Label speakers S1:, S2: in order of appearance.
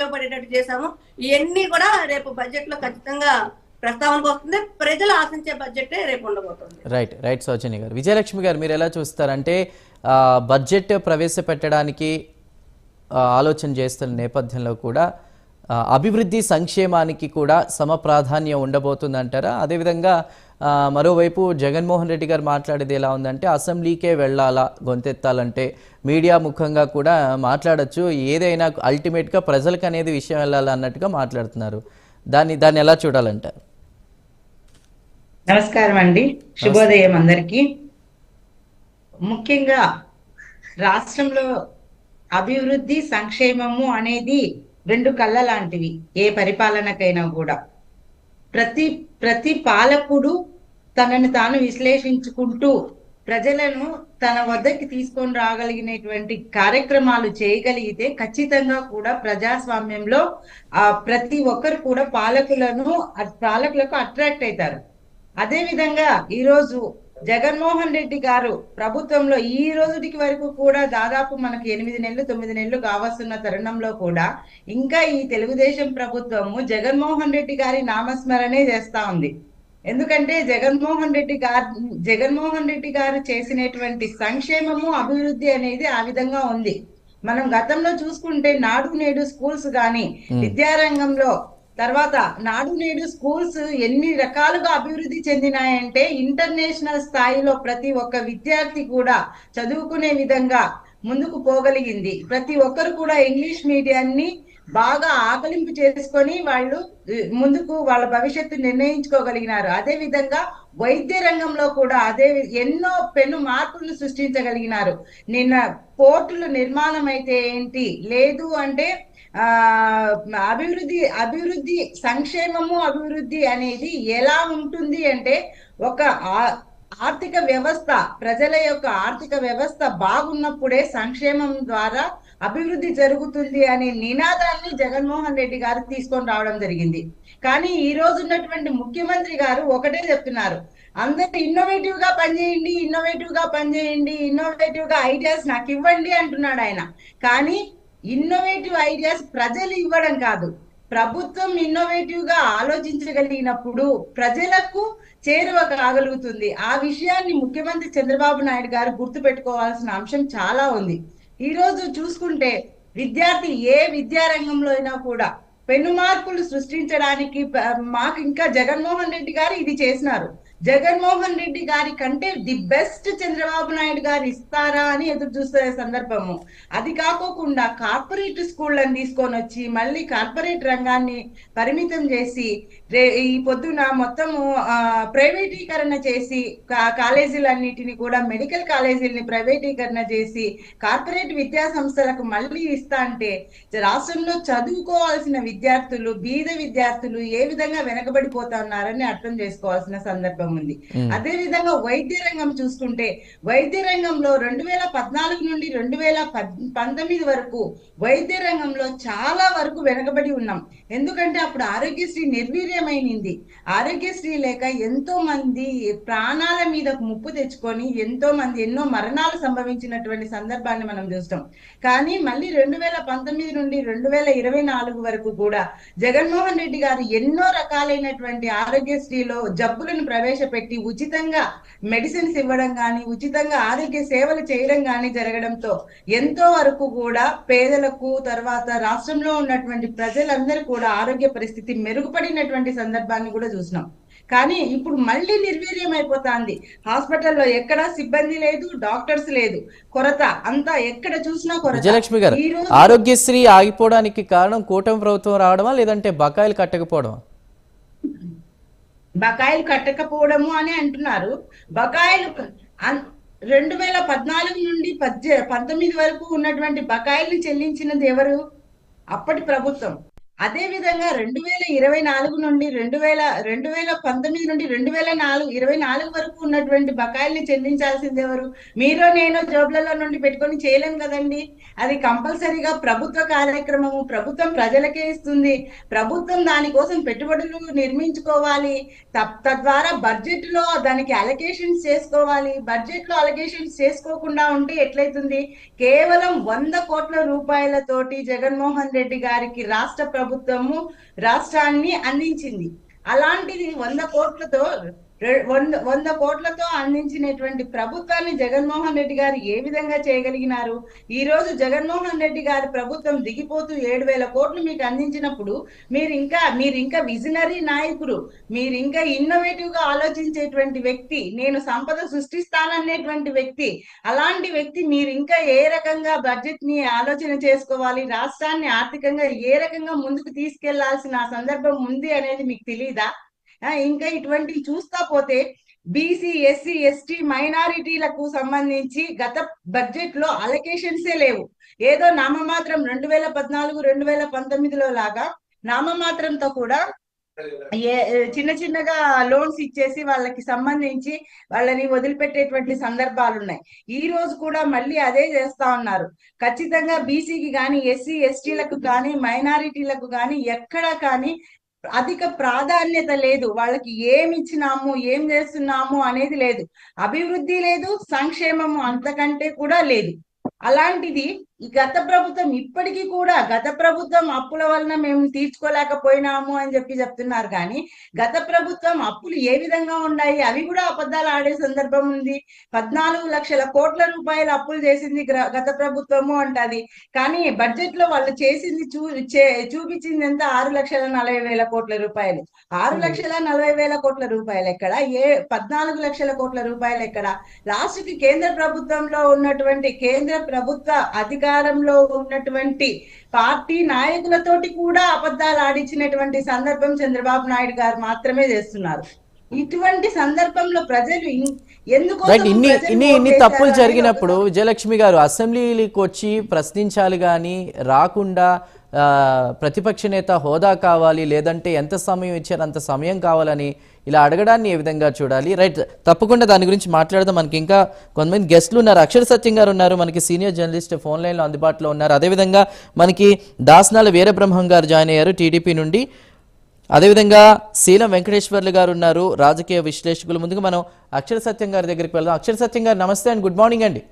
S1: ఉపయోగపడేటట్టు చేశాము. ఇవన్నీ కూడా రేపు బడ్జెట్ లో ఖచ్చితంగా ప్రస్తావనకు వస్తుంది. ప్రజలు ఆశించే బడ్జెట్ రేపు ఉండబోతుంది.
S2: రైట్ సౌజన్య గారు. విజయలక్ష్మి గారు, మీరు ఎలా చూస్తారంటే బడ్జెట్ ప్రవేశపెట్టడానికి ఆలోచన చేస్తున్న నేపథ్యంలో కూడా అభివృద్ధి సంక్షేమానికి కూడా సమప్రాధాన్యం ఉండబోతుందంటారా? అదేవిధంగా మరోవైపు జగన్మోహన్ రెడ్డి గారు మాట్లాడేది ఎలా ఉందంటే అసెంబ్లీకే వెళ్ళాలా, గొంతెత్తాలంటే మీడియా ముఖంగా కూడా మాట్లాడచ్చు, ఏదైనా అల్టిమేట్గా ప్రజలకు అనేది విషయం వెళ్ళాలి అన్నట్టుగా మాట్లాడుతున్నారు. దాన్ని ఎలా చూడాలంటారు?
S3: నమస్కారం అండి, శుభోదయం అందరికీ. ముఖ్యంగా రాష్ట్రంలో అభివృద్ధి సంక్షేమము అనేది రెండు కళ్ళ లాంటివి. ఏ పరిపాలనకైనా కూడా ప్రతి పాలకుడు తనను తాను విశ్లేషించుకుంటూ ప్రజలను తన వద్దకి తీసుకొని రాగలిగినటువంటి కార్యక్రమాలు చేయగలిగితే ఖచ్చితంగా కూడా ప్రజాస్వామ్యంలో ప్రతి ఒక్కరు కూడా పాలకులకు అట్రాక్ట్ అవుతారు. అదే విధంగా ఈరోజు జగన్మోహన్ రెడ్డి గారు ప్రభుత్వంలో ఈ రోజుకి వరకు కూడా దాదాపు మనకి 8 నెలలు 9 నెలలు కావస్తున్న తరుణంలో కూడా ఇంకా ఈ తెలుగుదేశం ప్రభుత్వము జగన్మోహన్ రెడ్డి గారి నామస్మరణే చేస్తా ఉంది. ఎందుకంటే జగన్మోహన్ రెడ్డి గారు చేసినటువంటి సంక్షేమము అభివృద్ధి అనేది ఆ విధంగా ఉంది. మనం గతంలో చూసుకుంటే నాడు నేడు స్కూల్స్ గాని విద్యారంగంలో తర్వాత నాడు నేడు స్కూల్స్ ఎన్ని రకాలుగా అభివృద్ధి చెందినాయంటే ఇంటర్నేషనల్ స్థాయిలో ప్రతి ఒక్క విద్యార్థి కూడా చదువుకునే విధంగా ముందుకు పోగలిగింది. ప్రతి ఒక్కరు కూడా ఇంగ్లీష్ మీడియాన్ని బాగా ఆకలింపు చేసుకొని వాళ్ళు ముందుకు వాళ్ళ భవిష్యత్తు నిర్ణయించుకోగలిగినారు. అదే విధంగా వైద్య రంగంలో కూడా ఎన్నో పెను మార్పులను సృష్టించగలిగినారు. నిన్న పోర్టుల నిర్మాణం అయితే ఏంటి, లేదు అంటే అభివృద్ధి సంక్షేమము అభివృద్ధి అనేది ఎలా ఉంటుంది అంటే ఒక ఆర్థిక వ్యవస్థ, ప్రజల యొక్క ఆర్థిక వ్యవస్థ బాగున్నప్పుడే సంక్షేమం ద్వారా అభివృద్ధి జరుగుతుంది అనే నినాదాన్ని జగన్మోహన్ రెడ్డి గారు తీసుకొని రావడం జరిగింది. కానీ ఈ రోజు ఉన్నటువంటి ముఖ్యమంత్రి గారు ఒకటే చెప్తున్నారు, అందరూ ఇన్నోవేటివ్ గా పనిచేయండి, ఇన్నోవేటివ్ గా ఐడియాస్ నాకు ఇవ్వండి అంటున్నాడు ఆయన. కానీ ఇన్నోవేటివ్ ఐడియాస్ ప్రజలు ఇవ్వడం కాదు, ప్రభుత్వం ఇన్నోవేటివ్ గా ఆలోచించగలిగినప్పుడు ప్రజలకు చేరువ కాగలుగుతుంది. ఆ విషయాన్ని ముఖ్యమంత్రి చంద్రబాబు నాయుడు గారు గుర్తు పెట్టుకోవాల్సిన అంశం చాలా ఉంది. ఈ రోజు చూసుకుంటే విద్యార్థి ఏ విద్యారంగంలో అయినా కూడా పెను మార్పులు సృష్టించడానికి మాకు ఇంకా జగన్మోహన్ రెడ్డి గారు ఇది చేసినారు. జగన్మోహన్ రెడ్డి గారి కంటే ది బెస్ట్ చంద్రబాబు నాయుడు గారు ఇస్తారా అని ఎదురు చూస్తున్న సందర్భము. అది కాకోకుండా కార్పొరేట్ స్కూళ్ళని తీసుకొని వచ్చి మళ్ళీ కార్పొరేట్ రంగాన్ని పరిమితం చేసి ఈ పొద్దున మొత్తము ప్రైవేటీకరణ చేసి కాలేజీలన్నిటిని కూడా మెడికల్ కాలేజీలని ప్రైవేటీకరణ చేసి కార్పొరేట్ విద్యా సంస్థలకు మళ్ళీ ఇస్తా అంటే రాష్ట్రంలో చదువుకోవాల్సిన విద్యార్థులు, బీద విద్యార్థులు ఏ విధంగా వెనకబడిపోతా ఉన్నారని అర్థం చేసుకోవాల్సిన సందర్భం ఉంది. అదే విధంగా వైద్య రంగం చూసుకుంటే వైద్య రంగంలో 2014 నుండి 2019 వరకు వైద్య రంగంలో చాలా వరకు వెనకబడి ఉన్నాం. ఎందుకంటే అప్పుడు ఆరోగ్యశ్రీ నిర్వీర్యమైంది. ఆరోగ్యశ్రీ లేక ఎంతో మంది ప్రాణాల మీద ముప్పు తెచ్చుకొని ఎన్నో మరణాలు సంభవించినటువంటి సందర్భాన్ని మనం చూస్తాం. కానీ మళ్ళీ 2019 నుండి 2024 వరకు కూడా జగన్మోహన్ రెడ్డి గారు ఎన్నో రకాలైనటువంటి ఆరోగ్యశ్రీలో జబ్బులను ప్రవేశపెట్టి ఉచితంగా మెడిసిన్స్ ఇవ్వడం కానీ ఉచితంగా ఆరోగ్య సేవలు చేయడం కానీ జరగడంతో ఎంతో వరకు కూడా పేదలకు తర్వాత రాష్ట్రంలో ఉన్నటువంటి ప్రజలందరూ కూడా ఆరోగ్య పరిస్థితి మెరుగుపడినటువంటి సందర్భాన్ని కూడా చూసినాం. కానీ ఇప్పుడు మళ్ళీ నిర్వీర్యం అయిపోతుంది. హాస్పిటల్లో ఎక్కడా సిబ్బంది లేదు, డాక్టర్స్ లేదు, కొరత అంతా ఎక్కడ చూసినా కొరత.
S2: విజయలక్ష్మి గారు, ఆరోగ్యశ్రీ ఆగిపోవడానికి కారణం కూటమి ప్రభుత్వం రావడమా లేదంటే బకాయిలు కట్టకపోవడమా?
S3: బకాయిలు కట్టకపోవడము అని అంటున్నారు. బకాయిలు 2014 నుండి 2019 వరకు ఉన్నటువంటి బకాయిలు చెల్లించినది ఎవరు? అప్పటి ప్రభుత్వం. అదే విధంగా 2024 నుండి 2019 నుండి 2024 వరకు ఉన్నటువంటి బకాయిల్ని చెల్లించాల్సింది ఎవరు? మీరో నేనో జోబులలో నుండి పెట్టుకొని చేయలేం కదండి. అది కంపల్సరీగా ప్రభుత్వ కార్యక్రమము, ప్రభుత్వం ప్రజలకే ఇస్తుంది. ప్రభుత్వం దానికోసం పెట్టుబడులు నిర్మించుకోవాలి. తద్వారా బడ్జెట్ లో దానికి అలొకేషన్స్ చేసుకోవాలి. బడ్జెట్ లో అలొకేషన్స్ చేసుకోకుండా ఉంటే ఎట్లయితుంది? కేవలం 100 కోట్ల రూపాయలతోటి జగన్మోహన్ రెడ్డి గారికి రాష్ట్ర ప్రభుత్వము రాష్ట్రాన్ని అందించింది. అలాంటిది 100 కోట్లతో అందించినటువంటి ప్రభుత్వాన్ని జగన్మోహన్ రెడ్డి గారు ఏ విధంగా చేయగలిగినారు? ఈ రోజు జగన్మోహన్ రెడ్డి గారి ప్రభుత్వం దిగిపోతూ 7,000 కోట్లు మీకు అందించినప్పుడు మీరు ఇంకా విజనరీ నాయకుడు, మీరు ఇంకా ఇన్నోవేటివ్ గా ఆలోచించేటువంటి వ్యక్తి, నేను సంపద సృష్టిస్తాననేటువంటి వ్యక్తి, అలాంటి వ్యక్తి మీరు ఇంకా ఏ రకంగా బడ్జెట్ ని ఆలోచన చేసుకోవాలి, రాష్ట్రాన్ని ఆర్థికంగా ఏ రకంగా ముందుకు తీసుకెళ్లాల్సిన సందర్భం ఉంది అనేది మీకు తెలియదా? ఇంకా ఇటువంటివి చూస్తా పోతే బీసీ, ఎస్సీ, ఎస్టీ, మైనారిటీలకు సంబంధించి గత బడ్జెట్ లో అలొకేషన్సే లేవు. ఏదో నామమాత్రం 2014-2019లో లాగా నామమాత్రంతో కూడా చిన్నగా లోన్స్ ఇచ్చేసి వాళ్ళకి సంబంధించి వాళ్ళని వదిలిపెట్టేటువంటి సందర్భాలు ఉన్నాయి. ఈ రోజు కూడా మళ్ళీ అదే చేస్తా ఉన్నారు. ఖచ్చితంగా బీసీకి కానీ, ఎస్సీ ఎస్టీలకు కానీ, మైనారిటీలకు కానీ ఎక్కడా కానీ అధిక ప్రాధాన్యత లేదు. వాళ్ళకి ఏమి ఇచ్చినాము, ఏం చేస్తున్నాము అనేది లేదు. అభివృద్ధి లేదు, సంక్షేమము అంతకంటే కూడా లేదు. అలాంటిది ఈ గత ప్రభుత్వం ఇప్పటికీ కూడా గత ప్రభుత్వం అప్పుల వలన మేము తీర్చుకోలేకపోయినాము అని చెప్తున్నారు. కానీ గత ప్రభుత్వం అప్పులు ఏ విధంగా ఉన్నాయి అవి కూడా అబద్ధాలు ఆడే సందర్భం ఉంది. 14 లక్షల కోట్ల రూపాయలు అప్పులు చేసింది గత ప్రభుత్వము అంటది. కానీ బడ్జెట్ లో వాళ్ళు చేసింది చూపించింది ఎంత? 6,40,000 కోట్ల రూపాయలు. 6,40,000 కోట్ల రూపాయలు ఎక్కడ? 14 లక్షల కోట్ల రూపాయలు ఎక్కడ? లాస్ట్ కి కేంద్ర ప్రభుత్వంలో ఉన్నటువంటి కేంద్ర ప్రభుత్వ అధికారంలో ఉన్నటువంటి పార్టీ నాయకులతోటి కూడా అబద్ధాలు ఆడించినటువంటి సందర్భం చంద్రబాబు నాయుడు గారు మాత్రమే చేస్తున్నారు. ఇటువంటి సందర్భంలో ప్రజలు
S2: ఇన్ని తప్పులు జరిగినప్పుడు విజయలక్ష్మి గారు అసెంబ్లీకి వచ్చి ప్రశ్నించాలి కానీ రాకుండా ప్రతిపక్ష నేత హోదా కావాలి, లేదంటే ఎంత సమయం ఇచ్చారు అంత సమయం కావాలని ఇలా అడగడాన్ని ఏ విధంగా చూడాలి? రైట్, తప్పకుండా దాని గురించి మాట్లాడదాం. మనకి ఇంకా కొంతమంది గెస్ట్లు ఉన్నారు. అక్షర సత్యం గారు ఉన్నారు, మనకి సీనియర్ జర్నలిస్ట్ ఫోన్ లైన్లో అందుబాటులో ఉన్నారు. అదేవిధంగా మనకి దాసనాల వీరబ్రహ్మం గారు జాయిన్ అయ్యారు టీడీపీ నుండి. అదేవిధంగా శీలం వెంకటేశ్వర్లు గారు ఉన్నారు, రాజకీయ విశ్లేషకులు. ముందుగా మనం అక్షర సత్యం గారి దగ్గరికి వెళ్దాం. అక్షర సత్యం గారు నమస్తే అండ్ గుడ్ మార్నింగ్ అండి.